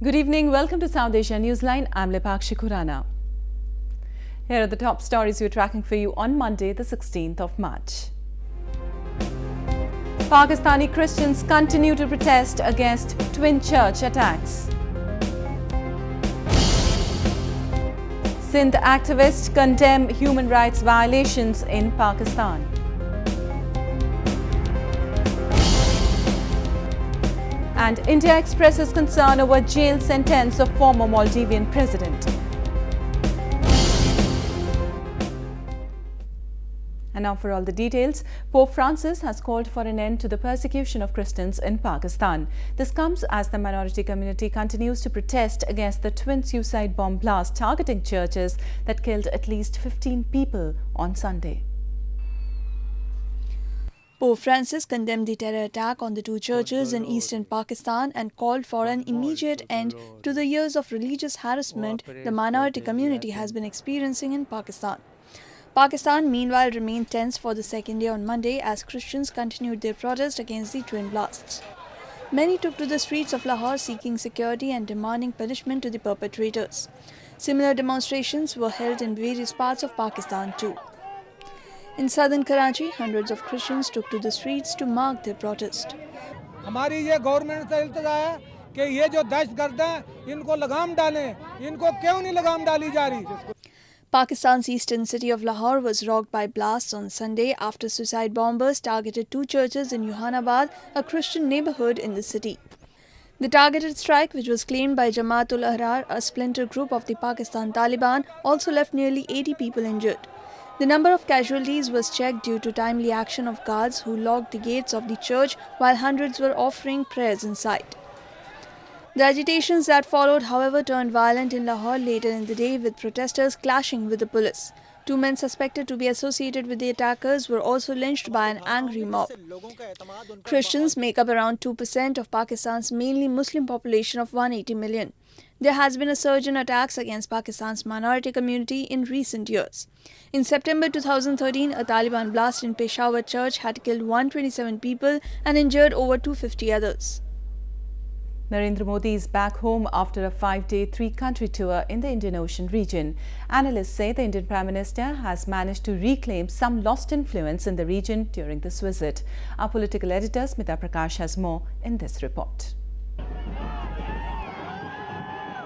Good evening. Welcome to South Asia Newsline. I'm Lepakshi Khurana. Here are the top stories we're tracking for you on Monday, the 16th of March. Pakistani Christians continue to protest against twin church attacks. Sindh activists condemn human rights violations in Pakistan. And India expresses concern over jail sentence of former Maldivian President. And now for all the details, Pope Francis has called for an end to the persecution of Christians in Pakistan. This comes as the minority community continues to protest against the twin suicide bomb blast targeting churches that killed at least 15 people on Sunday. Pope Francis condemned the terror attack on the two churches in eastern Pakistan and called for an immediate end to the years of religious harassment the minority community has been experiencing in Pakistan. Pakistan, meanwhile, remained tense for the second day on Monday as Christians continued their protest against the twin blasts. Many took to the streets of Lahore seeking security and demanding punishment to the perpetrators. Similar demonstrations were held in various parts of Pakistan too. In southern Karachi, hundreds of Christians took to the streets to mark their protest. हमारी ये government से इल्तिजा है कि ये जो दहशतगर्द हैं इनको लगाम डालें, इनको क्यों नहीं लगाम डाली जा रही? Pakistan's eastern city of Lahore was rocked by blasts on Sunday after suicide bombers targeted two churches in Yohanabad, a Christian neighborhood in the city. The targeted strike, which was claimed by Jamaat-ul-Ahrar, a splinter group of the Pakistan Taliban, also left nearly 80 people injured. The number of casualties was checked due to timely action of guards who locked the gates of the church while hundreds were offering prayers inside. The agitations that followed, however, turned violent in Lahore later in the day with protesters clashing with the police. Two men suspected to be associated with the attackers were also lynched by an angry mob. Christians make up around 2% of Pakistan's mainly Muslim population of 180 million. There has been a surge in attacks against Pakistan's minority community in recent years. In September 2013, a Taliban blast in Peshawar church had killed 127 people and injured over 250 others. Narendra Modi is back home after a 5-day, 3-country tour in the Indian Ocean region. Analysts say the Indian Prime Minister has managed to reclaim some lost influence in the region during this visit. Our political editor Smita Prakash has more in this report.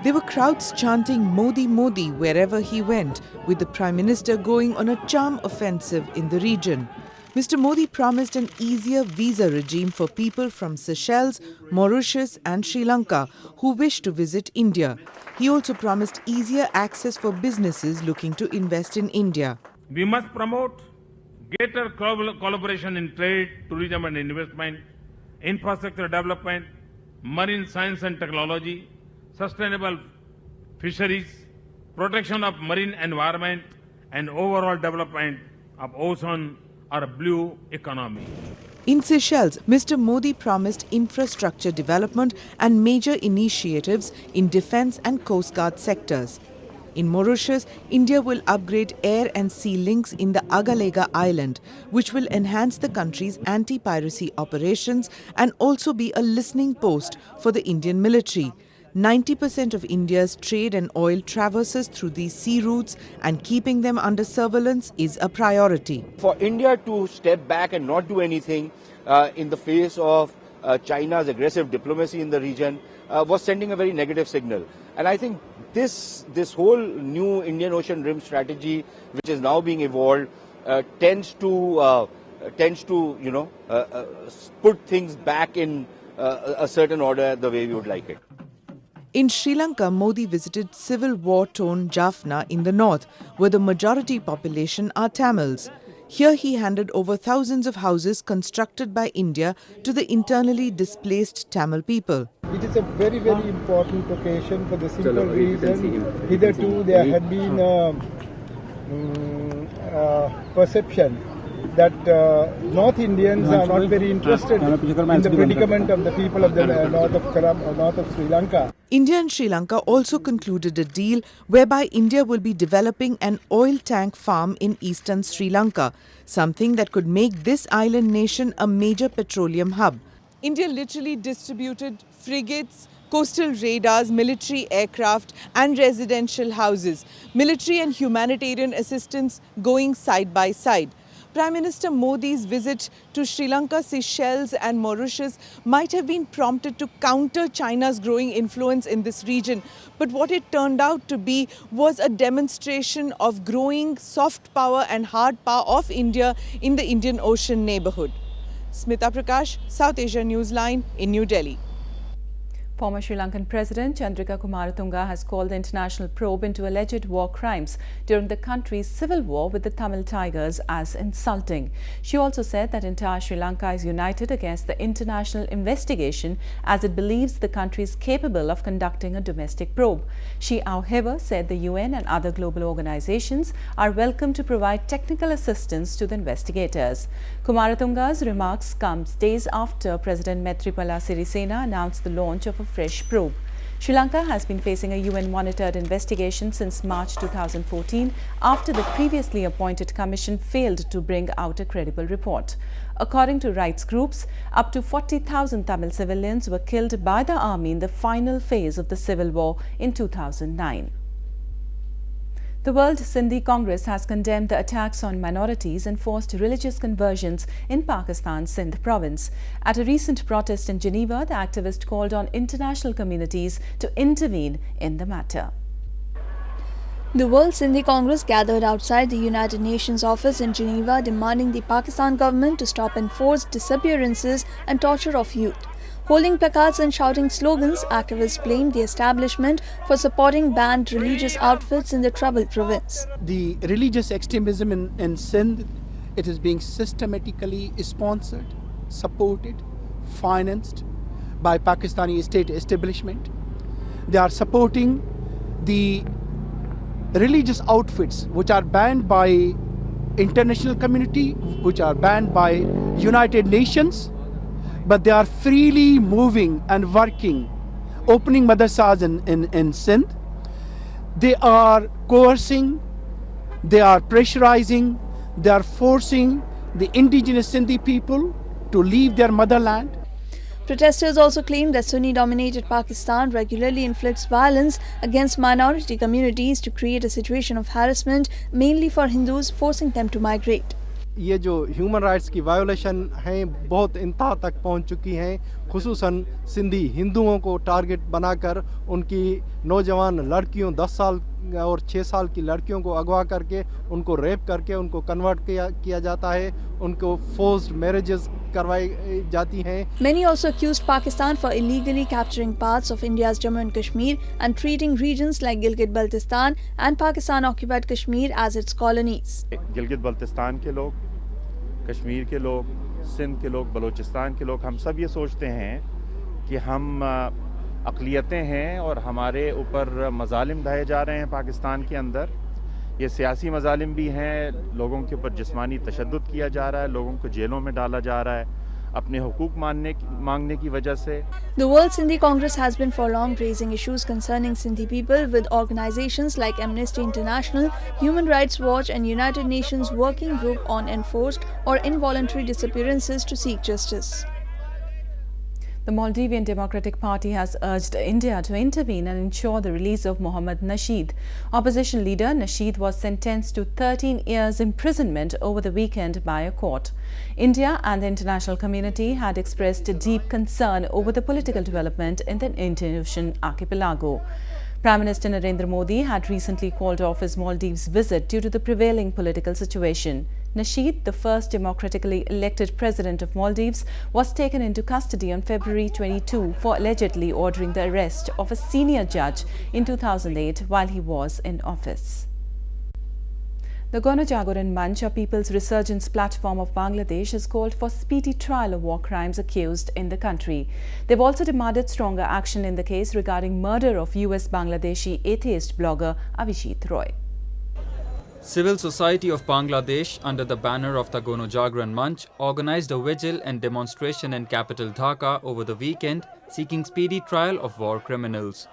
There were crowds chanting Modi Modi wherever he went, with the Prime Minister going on a charm offensive in the region. Mr. Modi promised an easier visa regime for people from Seychelles, Mauritius and Sri Lanka who wish to visit India. He also promised easier access for businesses looking to invest in India. We must promote greater collaboration in trade, tourism and investment, infrastructure development, marine science and technology, sustainable fisheries, protection of marine environment and overall development of ocean or blue economy. In Seychelles, Mr. Modi promised infrastructure development and major initiatives in defence and Coast Guard sectors. In Mauritius, India will upgrade air and sea links in the Agalega Island, which will enhance the country's anti-piracy operations and also be a listening post for the Indian military. 90% of India's trade and oil traverses through these sea routes, and keeping them under surveillance is a priority. For India to step back and not do anything in the face of China's aggressive diplomacy in the region was sending a very negative signal. And I think this whole new Indian Ocean Rim strategy, which is now being evolved, tends to put things back in a certain order the way we would like it. In Sri Lanka, Modi visited civil war-torn Jaffna in the north, where the majority population are Tamils. Here he handed over thousands of houses constructed by India to the internally displaced Tamil people. It is a very, very important occasion for the simple reason hitherto there had been a perception that North Indians are not very interested in the predicament of the people of the north of Sri Lanka. India and Sri Lanka also concluded a deal whereby India will be developing an oil tank farm in eastern Sri Lanka, something that could make this island nation a major petroleum hub. India literally distributed frigates, coastal radars, military aircraft and residential houses, military and humanitarian assistance going side by side. Prime Minister Modi's visit to Sri Lanka, Seychelles and Mauritius might have been prompted to counter China's growing influence in this region. But what it turned out to be was a demonstration of growing soft power and hard power of India in the Indian Ocean neighbourhood. Smita Prakash, South Asia Newsline in New Delhi. Former Sri Lankan President Chandrika Kumaratunga has called the international probe into alleged war crimes during the country's civil war with the Tamil Tigers as insulting. She also said that entire Sri Lanka is united against the international investigation as it believes the country is capable of conducting a domestic probe. She, however, said the UN and other global organizations are welcome to provide technical assistance to the investigators. Kumaratunga's remarks comes days after President Maithripala Sirisena announced the launch of a fresh probe. Sri Lanka has been facing a UN-monitored investigation since March 2014 after the previously appointed commission failed to bring out a credible report. According to rights groups, up to 40,000 Tamil civilians were killed by the army in the final phase of the civil war in 2009. The World Sindhi Congress has condemned the attacks on minorities and forced religious conversions in Pakistan's Sindh province. At a recent protest in Geneva, the activist called on international communities to intervene in the matter. The World Sindhi Congress gathered outside the United Nations office in Geneva demanding the Pakistan government to stop enforced disappearances and torture of youth. Holding placards and shouting slogans, activists blamed the establishment for supporting banned religious outfits in the troubled province. The religious extremism in Sindh, it is being systematically sponsored, supported, financed by Pakistani state establishment. They are supporting the religious outfits which are banned by international community, which are banned by United Nations, but they are freely moving and working, opening madrasas in Sindh. They are coercing, they are pressurizing, they are forcing the indigenous Sindhi people to leave their motherland. Protesters also claimed that Sunni-dominated Pakistan regularly inflicts violence against minority communities to create a situation of harassment, mainly for Hindus, forcing them to migrate. ये जो human rights की violation हैं बहुत इंतहा तक पहुंच चुकी हैं, खुसूसन सिंधी हिंदुओं को टारगेट बनाकर उनकी नौजवान लड़कियों 10 साल और 6 साल की लड़कियों को अगवा करके उनको रेप करके उनको कन्वर्ट किया जाता है, उनको फोर्स्ड मैरिजेस करवाई जाती हैं. Many also accused Pakistan for illegally capturing parts of India's Jammu and Kashmir and treating regions like Gilgit-Baltistan and Pakistan-occupied Kashmir as its colonies. Gilgit-Baltistan के लोग, कश्मीर के लोग, सिंध के लोग, बलूचिस्तान के लोग, हम सब ये सोचते हैं कि हम अक़लियतें हैं और हमारे ऊपर मज़ालिम ढाए जा रहे हैं पाकिस्तान के अंदर. ये सियासी मज़ालिम भी हैं, लोगों के ऊपर जिस्मानी तशद्दुद किया जा रहा है, लोगों को जेलों में डाला जा रहा है अपने हुकूक मांगने की वजह से. The World Sindhi Congress has been for long raising issues concerning Sindhi people with organizations like Amnesty International, Human Rights Watch and United Nations Working Group on Enforced or Involuntary Disappearances to seek justice. The Maldivian Democratic Party has urged India to intervene and ensure the release of Mohammad Nasheed. Opposition leader Nasheed was sentenced to 13 years imprisonment over the weekend by a court. India and the international community had expressed deep concern over the political development in the Indian Ocean archipelago. Prime Minister Narendra Modi had recently called off his Maldives visit due to the prevailing political situation. Nasheed, the first democratically elected president of Maldives, was taken into custody on February 22 for allegedly ordering the arrest of a senior judge in 2008 while he was in office. The Gona-Jagoran Manch, a People's Resurgence platform of Bangladesh, has called for speedy trial of war crimes accused in the country. They've also demanded stronger action in the case regarding murder of US-Bangladeshi atheist blogger Avijit Roy. Civil Society of Bangladesh, under the banner of the Gona-Jagoran Manch, organized a vigil and demonstration in capital Dhaka over the weekend, seeking speedy trial of war criminals.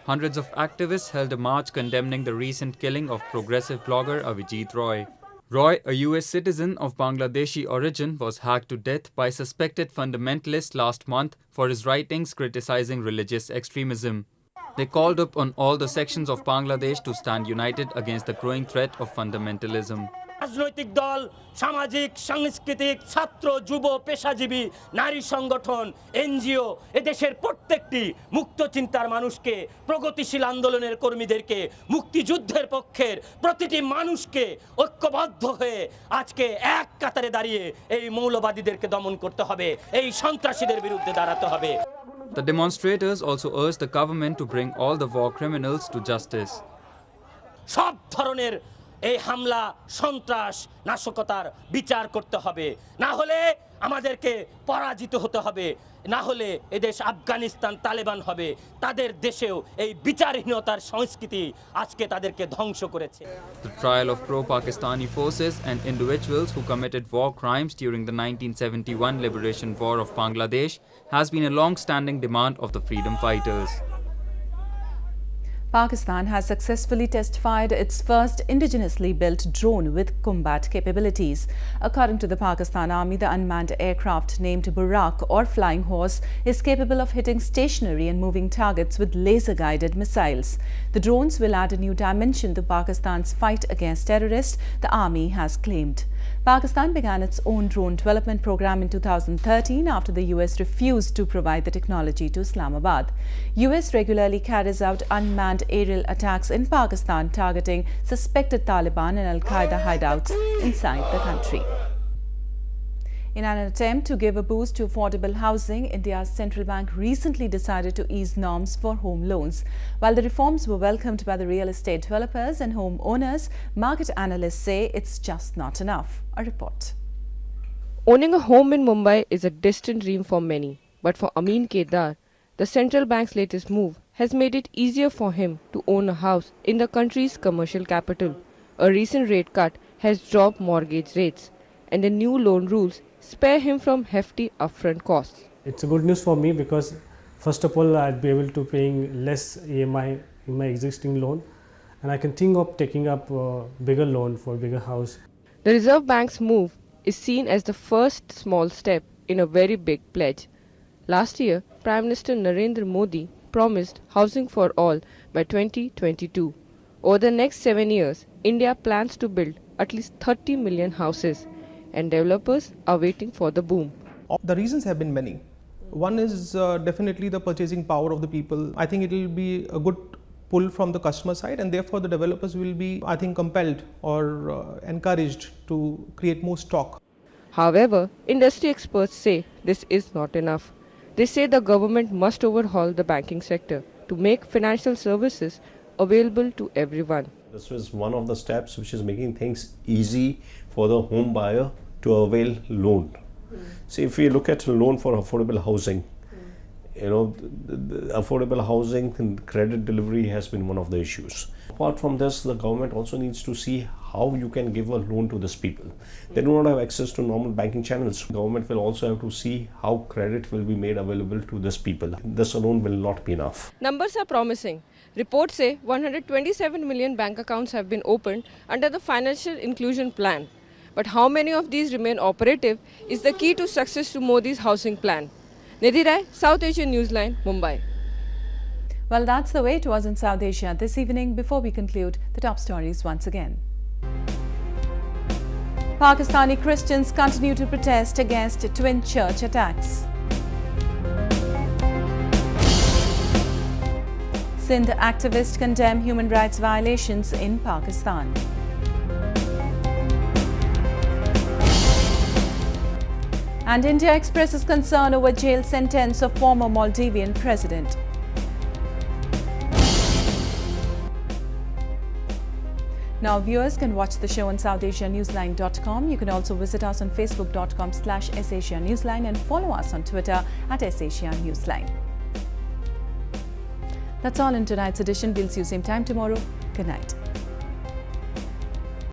Hundreds of activists held a march condemning the recent killing of progressive blogger Avijit Roy. Roy, a US citizen of Bangladeshi origin, was hacked to death by suspected fundamentalists last month for his writings criticizing religious extremism. They called upon all the sections of Bangladesh to stand united against the growing threat of fundamentalism. রাজনৈতিক দল, সামাজিক, সাংস্কৃতিক, ছাত্র, যুব, পেশাজীবী, নারী সংগঠন, NGO, এদেশের প্রত্যেকটি মুক্ত চিন্তার মানুষকে, প্রগতিশীল আন্দোলনের কর্মীদেরকে, মুক্তিযুদ্ধের পক্ষের প্রতিটি মানুষকে ঐক্যবদ্ধ হয়ে আজকে এক কাতারে দাঁড়িয়ে এই মৌলবাদীদেরকে দমন করতে হবে, এই সন্ত্রাসীদের বিরুদ্ধে দাঁড়াতে হবে। The demonstrators also urged the government to bring all the war criminals to justice. সব ধরনের এই হামলা, সন্ত্রাস, নাশকতার বিচার করতে হবে, না হলে আমাদেরকে পরাজিত হতে হবে, না হলে এদেশ আফগানিস্তান তালেবান হবে। তাদের দেশেও এই বিচারহীনতার সংস্কৃতি আজকে তাদেরকে ধ্বংস করেছে। The trial of pro-Pakistani forces and individuals who committed war crimes during the 1971 liberation war of Bangladesh has been a long-standing demand of the freedom fighters. Pakistan has successfully test-fired its first indigenously built drone with combat capabilities. According to the Pakistan Army, the unmanned aircraft named Buraq or Flying Horse is capable of hitting stationary and moving targets with laser-guided missiles. The drones will add a new dimension to Pakistan's fight against terrorists, the army has claimed. Pakistan began its own drone development program in 2013 after the US refused to provide the technology to Islamabad. US regularly carries out unmanned aerial attacks in Pakistan targeting suspected Taliban and Al-Qaeda hideouts inside the country. In an attempt to give a boost to affordable housing, India's central bank recently decided to ease norms for home loans. While the reforms were welcomed by the real estate developers and home owners, market analysts say it's just not enough. A report. Owning a home in Mumbai is a distant dream for many, but for Amin Kedar, the central bank's latest move has made it easier for him to own a house in the country's commercial capital. A recent rate cut has dropped mortgage rates, and the new loan rules spare him from hefty upfront costs. It's a good news for me because first of all I'd be able to paying less EMI in my existing loan, and I can think of taking up a bigger loan for a bigger house. The Reserve Bank's move is seen as the first small step in a very big pledge. Last year, Prime Minister Narendra Modi promised housing for all by 2022. Over the next 7 years, India plans to build at least 30 million houses, and developers are waiting for the boom. The reasons have been many. One is definitely the purchasing power of the people. I think it will be a good pull from the customer side, and therefore the developers will be, I think, compelled or encouraged to create more stock. However, industry experts say this is not enough. They say the government must overhaul the banking sector to make financial services available to everyone. This was one of the steps which is making things easy for the home buyer to avail loan. See, if we look at a loan for affordable housing, the affordable housing and credit delivery has been one of the issues. Apart from this, the government also needs to see how you can give a loan to these people. They do not have access to normal banking channels. Government will also have to see how credit will be made available to these people. This alone will not be enough. Numbers are promising. Reports say 127 million bank accounts have been opened under the Financial Inclusion Plan. But how many of these remain operative is the key to success to Modi's housing plan. Nidhi Rai, South Asian Newsline, Mumbai. Well, that's the way it was in South Asia this evening. Before we conclude, the top stories once again. Pakistani Christians continue to protest against twin church attacks. Sindh activists condemn human rights violations in Pakistan. And India expresses concern over jail sentence of former Maldivian President. Now viewers can watch the show on SouthAsiaNewsline.com. You can also visit us on Facebook.com/SAsiaNewsline and follow us on Twitter @SAsiaNewsline. That's all in tonight's edition. We'll see you same time tomorrow. Good night.